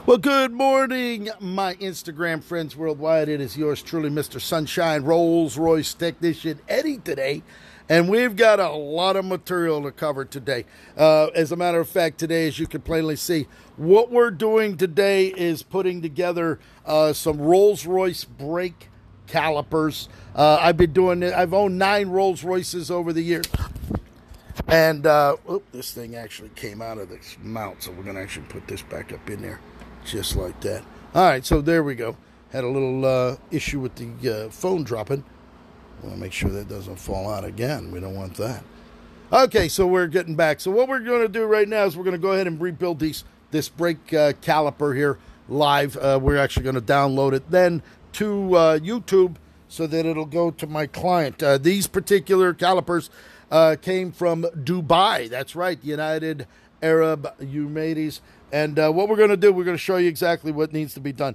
Well, good morning, my Instagram friends worldwide. It is yours truly, Mr. Sunshine, Rolls-Royce technician Eddie today. And we've got a lot of material to cover today. As a matter of fact, today, as you can plainly see, what we're doing today is putting together some Rolls-Royce brake calipers. I've been doing it. I've owned 9 Rolls-Royces over the years. And this thing actually came out of this mount, so we're going to actually put this back up in there. Just like that. All right, so there we go. Had a little issue with the phone dropping. Want to make sure that doesn't fall out again. We don't want that. Okay, so we're getting back. So what we're going to do right now is we're going to go ahead and rebuild this brake caliper here live. We're actually going to download it then to YouTube so that it'll go to my client. These particular calipers came from Dubai. That's right, United Arab Emirates. And what we're going to do, we're going to show you exactly what needs to be done.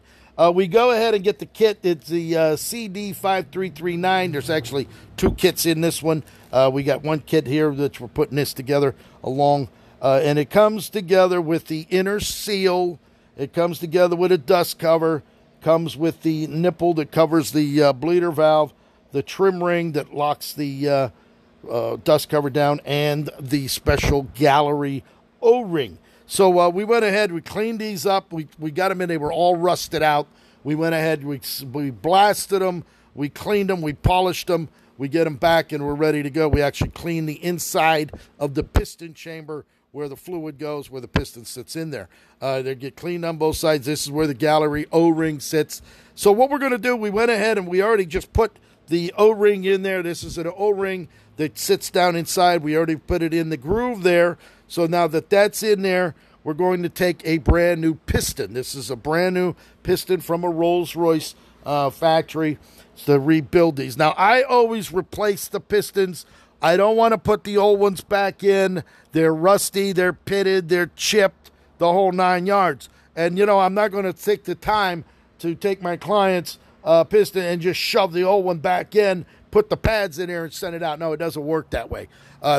We go ahead and get the kit. It's the CD5339. There's actually 2 kits in this one. We got one kit here that we're putting this together along. And it comes together with the inner seal. It comes together with a dust cover. Comes with the nipple that covers the bleeder valve. The trim ring that locks the dust cover down. And the special gallery O-ring. So we went ahead, we cleaned these up, we got them in, they were all rusted out. We went ahead, we blasted them, we cleaned them, we polished them, we get them back and we're ready to go. We actually cleaned the inside of the piston chamber where the fluid goes, where the piston sits in there. They get cleaned on both sides. This is where the gallery O-ring sits. So what we're going to do, we went ahead and we already just put the O-ring in there. This is an O-ring that sits down inside. We already put it in the groove there. So now that that's in there, we're going to take a brand new piston. This is a brand new piston from a Rolls-Royce factory to rebuild these. Now, I always replace the pistons. I don't want to put the old ones back in. They're rusty, they're pitted, they're chipped, the whole 9 yards. And, you know, I'm not going to take the time to take my client's piston and just shove the old one back in, put the pads in there and send it out. No, it doesn't work that way.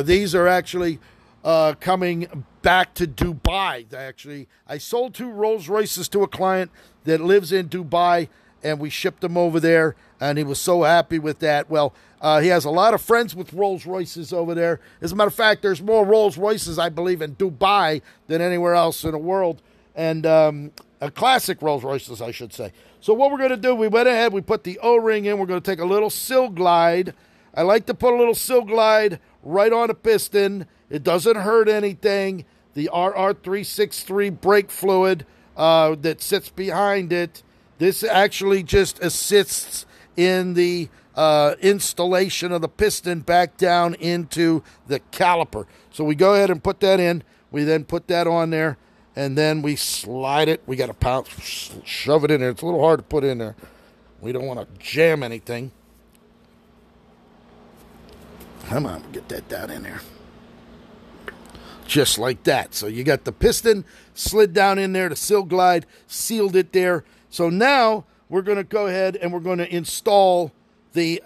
These are actually coming back to Dubai. Actually, I sold 2 Rolls Royces to a client that lives in Dubai, and we shipped them over there, and he was so happy with that. Well, he has a lot of friends with Rolls Royces over there. As a matter of fact, there's more Rolls Royces, I believe, in Dubai than anywhere else in the world, and a classic Rolls Royces, I should say. So what we're going to do, we went ahead, we put the O-ring in. We're going to take a little sill glide. I like to put a little sill glide right on the piston. It doesn't hurt anything. The RR363 brake fluid that sits behind it. This actually just assists in the installation of the piston back down into the caliper. So we go ahead and put that in. We then put that on there, and then we slide it. We got to shove it in there. It's a little hard to put in there. We don't want to jam anything. Come on, get that down in there. Just like that. So you got the piston slid down in there, the sill glide sealed it there. So now we're going to go ahead and we're going to install the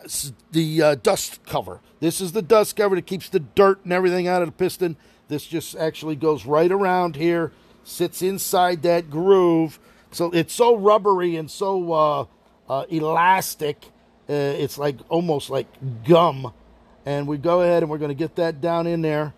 dust cover. This is the dust cover that keeps the dirt and everything out of the piston. This just actually goes right around here, sits inside that groove. So it's so rubbery and so elastic. It's like almost like gum. And we go ahead and we're going to get that down in there.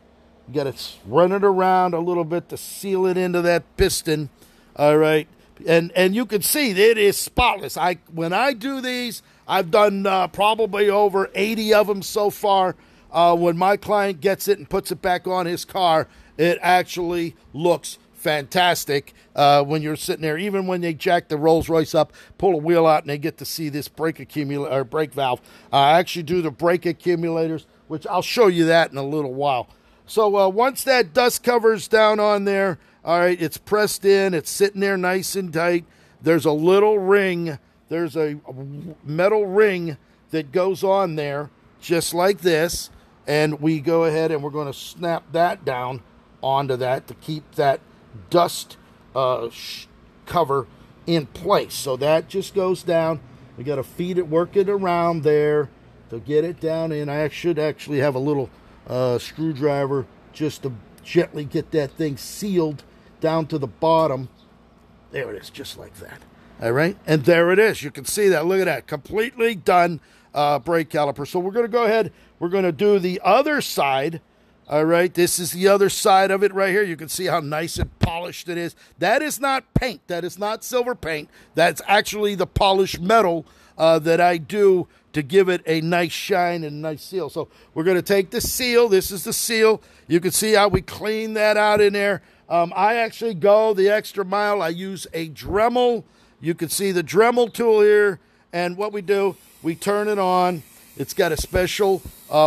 You got to run it around a little bit to seal it into that piston. All right. And you can see it is spotless. When I do these, I've done probably over 80 of them so far. When my client gets it and puts it back on his car, it actually looks fantastic when you're sitting there. Even when they jack the Rolls Royce up, pull a wheel out, and they get to see this brake accumulator or brake valve. I actually do the brake accumulators, which I'll show you that in a little while. So once that dust cover's down on there, all right, it's pressed in. It's sitting there nice and tight. There's a little ring. There's a metal ring that goes on there just like this. And we go ahead and we're going to snap that down onto that to keep that dust cover in place. So that just goes down. We got to feed it, work it around there to get it down in. I should actually have a little screwdriver just to gently get that thing sealed down to the bottom. There it is, just like that. All right, and there it is. You can see that. Look at that, completely done brake caliper. So we're going to go ahead. We're going to do the other side. All right, this is the other side of it right here. You can see how nice and polished it is. That is not paint. That is not silver paint. That's actually the polished metal that I do to give it a nice shine and a nice seal. So we're going to take the seal. This is the seal. You can see how we clean that out in there. I actually go the extra mile. I use a Dremel. You can see the Dremel tool here. And what we do, we turn it on. It's got a special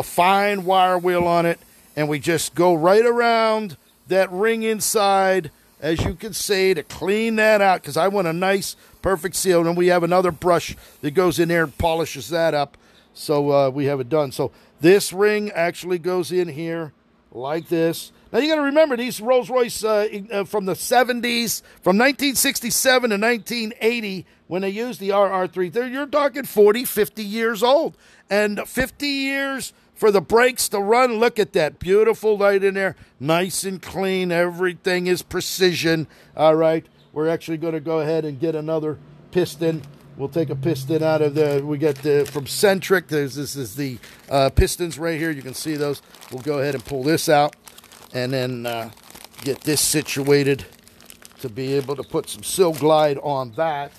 fine wire wheel on it. And we just go right around that ring inside, as you can see, to clean that out, because I want a nice, perfect seal. And then we have another brush that goes in there and polishes that up, so we have it done. So this ring actually goes in here like this. Now, you got to remember, these Rolls-Royce from the 70s, from 1967 to 1980, when they used the RR3, you're talking 40, 50 years old. And 50 years for the brakes to run. Look at that beautiful light in there, nice and clean. Everything is precision. All right, we're actually going to go ahead and get another piston. We'll take a piston out of the, we get the, from Centric. This is the pistons right here. You can see those. We'll go ahead and pull this out and then get this situated to be able to put some Sil Glide on that.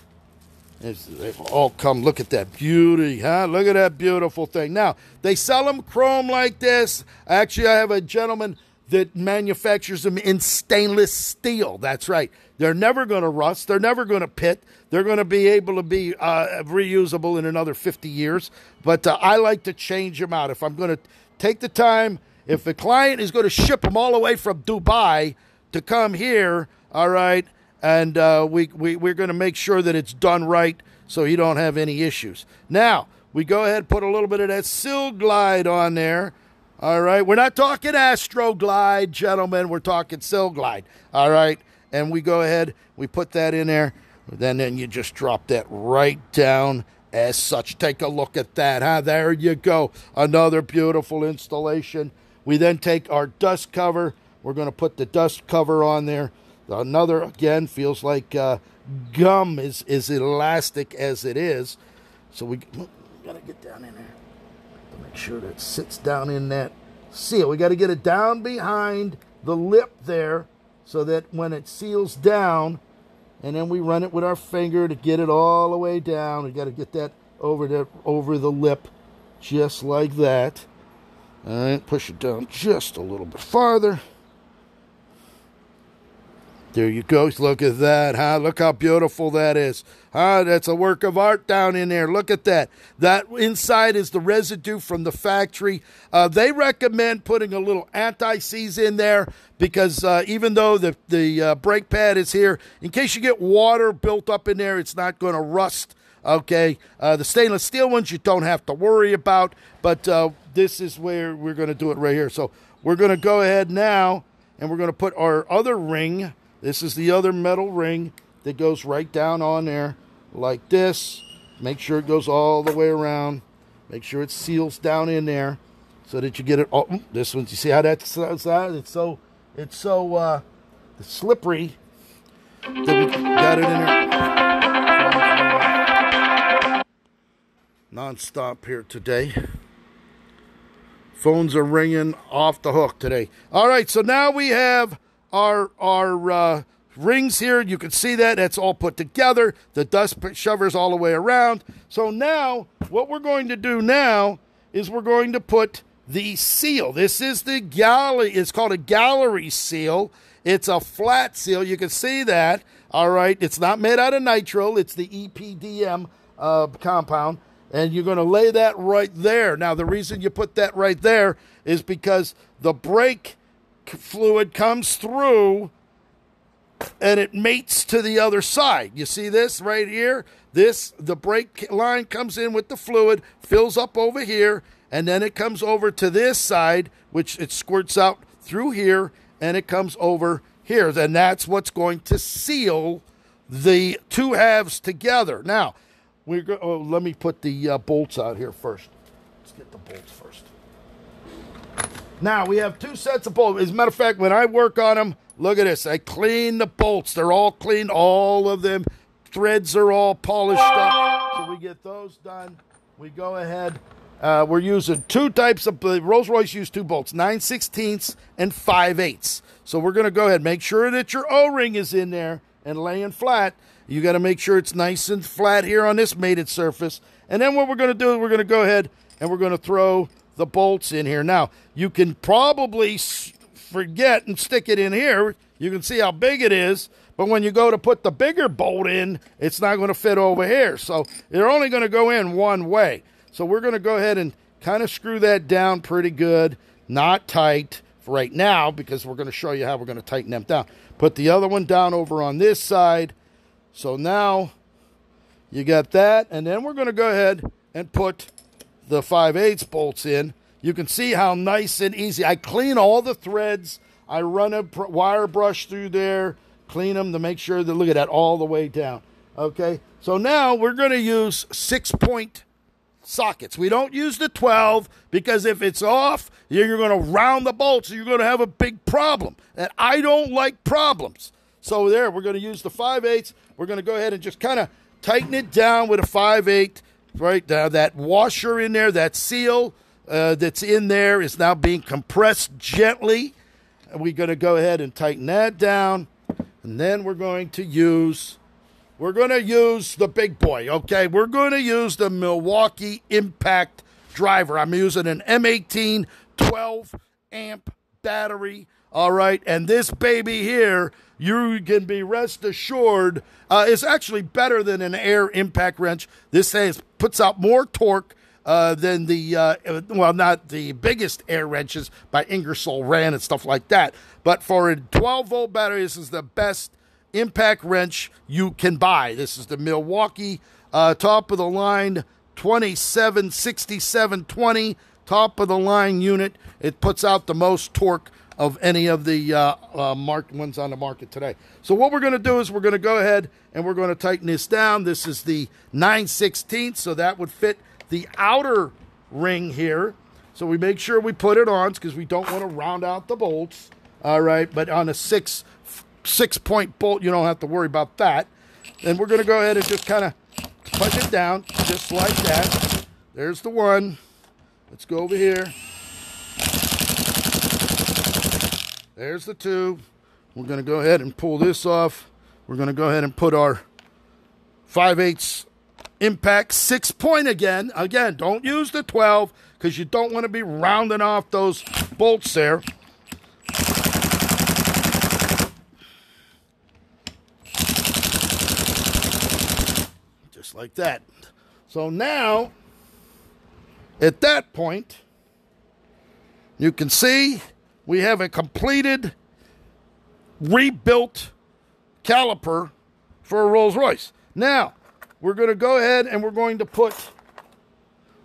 They've all come. Look at that beauty, huh? Look at that beautiful thing. Now, they sell them chrome like this. Actually, I have a gentleman that manufactures them in stainless steel. That's right. They're never going to rust. They're never going to pit. They're going to be able to be reusable in another 50 years. But I like to change them out. If I'm going to take the time, if the client is going to ship them all the way from Dubai to come here, all right, and we're going to make sure that it's done right so you don't have any issues. Now, we go ahead and put a little bit of that Sil Glide on there. All right, we're not talking Astro Glide, gentlemen. We're talking Sil Glide. All right, and we go ahead, we put that in there. Then you just drop that right down as such. Take a look at that, huh? There you go. Another beautiful installation. We then take our dust cover. We're going to put the dust cover on there. Another, again, feels like gum is elastic as it is. So we got to get down in there to make sure that it sits down in that seal. We got to get it down behind the lip there so that when it seals down, and then we run it with our finger to get it all the way down. We got to get that over the lip just like that. All right, push it down just a little bit farther. There you go. Look at that, huh? Look how beautiful that is. Huh? That's a work of art down in there. Look at that. That inside is the residue from the factory. They recommend putting a little anti-seize in there because even though the brake pad is here, in case you get water built up in there, it's not going to rust. Okay, the stainless steel ones you don't have to worry about, but this is where we're going to do it right here. So we're going to go ahead now, and we're going to put our other ring. This is the other metal ring that goes right down on there like this. Make sure it goes all the way around. Make sure it seals down in there so that you get it all. This one, you see how that's it's so slippery that we got it in there. Non-stop here today. Phones are ringing off the hook today. All right, so now we have our rings here. You can see that. That's all put together. The dust shovers all the way around. So now, what we're going to do now is we're going to put the seal. This is the gallery. It's called a gallery seal. It's a flat seal. You can see that. All right. It's not made out of nitrile. It's the EPDM compound. And you're going to lay that right there. Now, the reason you put that right there is because the brake fluid comes through and it mates to the other side. You see this right here? The brake line comes in with the fluid, fills up over here, and then it comes over to this side, which it squirts out through here, and it comes over here. And that's what's going to seal the two halves together. Now, let me put the bolts out here first. Let's get the bolts first. Now, we have two sets of bolts. As a matter of fact, when I work on them, Look at this. I clean the bolts. They're all clean. All of them. Threads are all polished up. So we get those done. We go ahead. We're using two types of, Rolls-Royce used two bolts, 9/16 and 5/8. So we're going to go ahead. Make sure that your O-ring is in there and laying flat. You got to make sure it's nice and flat here on this mated surface. And then what we're going to do is we're going to go ahead and we're going to throw the bolts in here. Now, you can probably forget and stick it in here. You can see how big it is. But when you go to put the bigger bolt in, it's not going to fit over here. So they're only going to go in one way. So we're going to go ahead and kind of screw that down pretty good. Not tight for right now because we're going to show you how we're going to tighten them down. Put the other one down over on this side. So now you got that. And then we're going to go ahead and put the 5/8 bolts in. You can see how nice and easy. I clean all the threads. I run a wire brush through there. Clean them to make sure that, look at that, all the way down. Okay, so now we're going to use 6-point sockets. We don't use the 12 because if it's off, you're going to round the bolts. So you're going to have a big problem. And I don't like problems. So there, we're going to use the 5/8. We're going to go ahead and just kind of tighten it down with a 5/8. Right now, that washer in there, that seal that's in there is now being compressed gently. And we're going to go ahead and tighten that down. And then we're going to use the big boy, okay? We're going to use the Milwaukee Impact driver. I'm using an M18 12-amp battery, all right? And this baby here, you can be rest assured, is actually better than an air impact wrench. This puts out more torque than the, well, not the biggest air wrenches by Ingersoll Rand and stuff like that. But for a 12-volt battery, this is the best impact wrench you can buy. This is the Milwaukee top-of-the-line 276720 top-of-the-line unit. It puts out the most torque of any of the ones on the market today. So what we're going to do is we're going to go ahead and we're going to tighten this down. This is the 9/16, so that would fit the outer ring here. So we make sure we put it on because we don't want to round out the bolts. All right, but on a 6-point bolt, you don't have to worry about that. And we're going to go ahead and just kind of punch it down just like that. There's the one. Let's go over here. There's the two. We're going to go ahead and pull this off. We're going to go ahead and put our 5/8 impact 6-point again. Again, don't use the 12 because you don't want to be rounding off those bolts there. Just like that. So now, at that point, you can see we have a completed, rebuilt caliper for a Rolls-Royce. Now, we're going to go ahead and we're going to put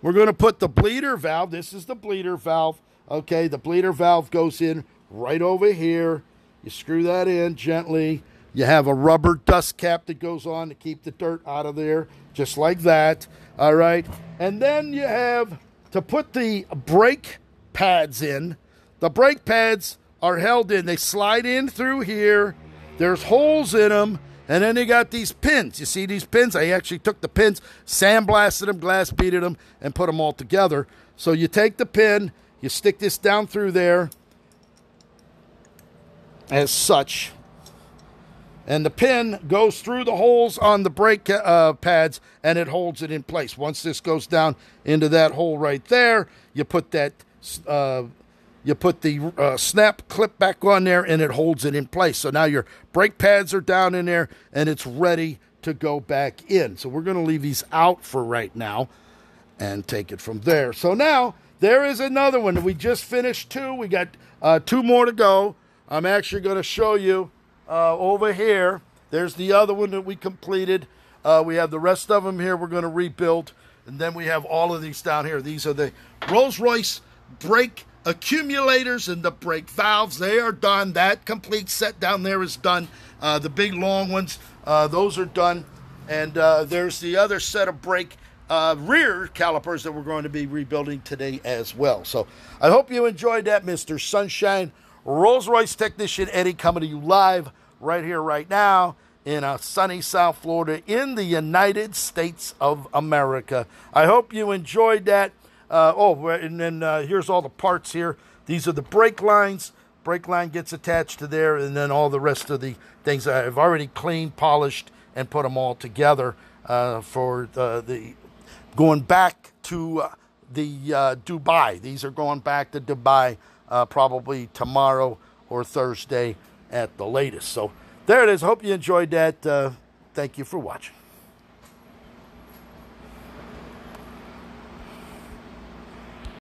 the bleeder valve. This is the bleeder valve. Okay, the bleeder valve goes in right over here. You screw that in gently. You have a rubber dust cap that goes on to keep the dirt out of there, just like that. All right, and then you have to put the brake pads in. The brake pads are held in. They slide in through here. There's holes in them. And then they got these pins. You see these pins? I actually took the pins, sandblasted them, glass beaded them, and put them all together. So you take the pin, you stick this down through there as such. And the pin goes through the holes on the brake pads, and it holds it in place. Once this goes down into that hole right there, you put that snap clip back on there, and it holds it in place. So now your brake pads are down in there, and it's ready to go back in. So we're going to leave these out for right now and take it from there. So now there is another one. We just finished two. We got two more to go. I'm actually going to show you over here. There's the other one that we completed. We have the rest of them here we're going to rebuild. And then we have all of these down here. These are the Rolls-Royce brake accumulators and the brake valves. They are done. That complete set down there is done. The big long ones, those are done. And there's the other set of brake rear calipers that we're going to be rebuilding today as well. So I hope you enjoyed that, Mr. Sunshine Rolls-Royce technician Eddie coming to you live right here, right now in sunny South Florida in the United States of America. I hope you enjoyed that. And then here's all the parts here. These are the brake lines. Brake line gets attached to there, and then all the rest of the things I've already cleaned, polished, and put them all together for the going back to the Dubai. These are going back to Dubai probably tomorrow or Thursday at the latest. So there it is. Hope you enjoyed that. Thank you for watching.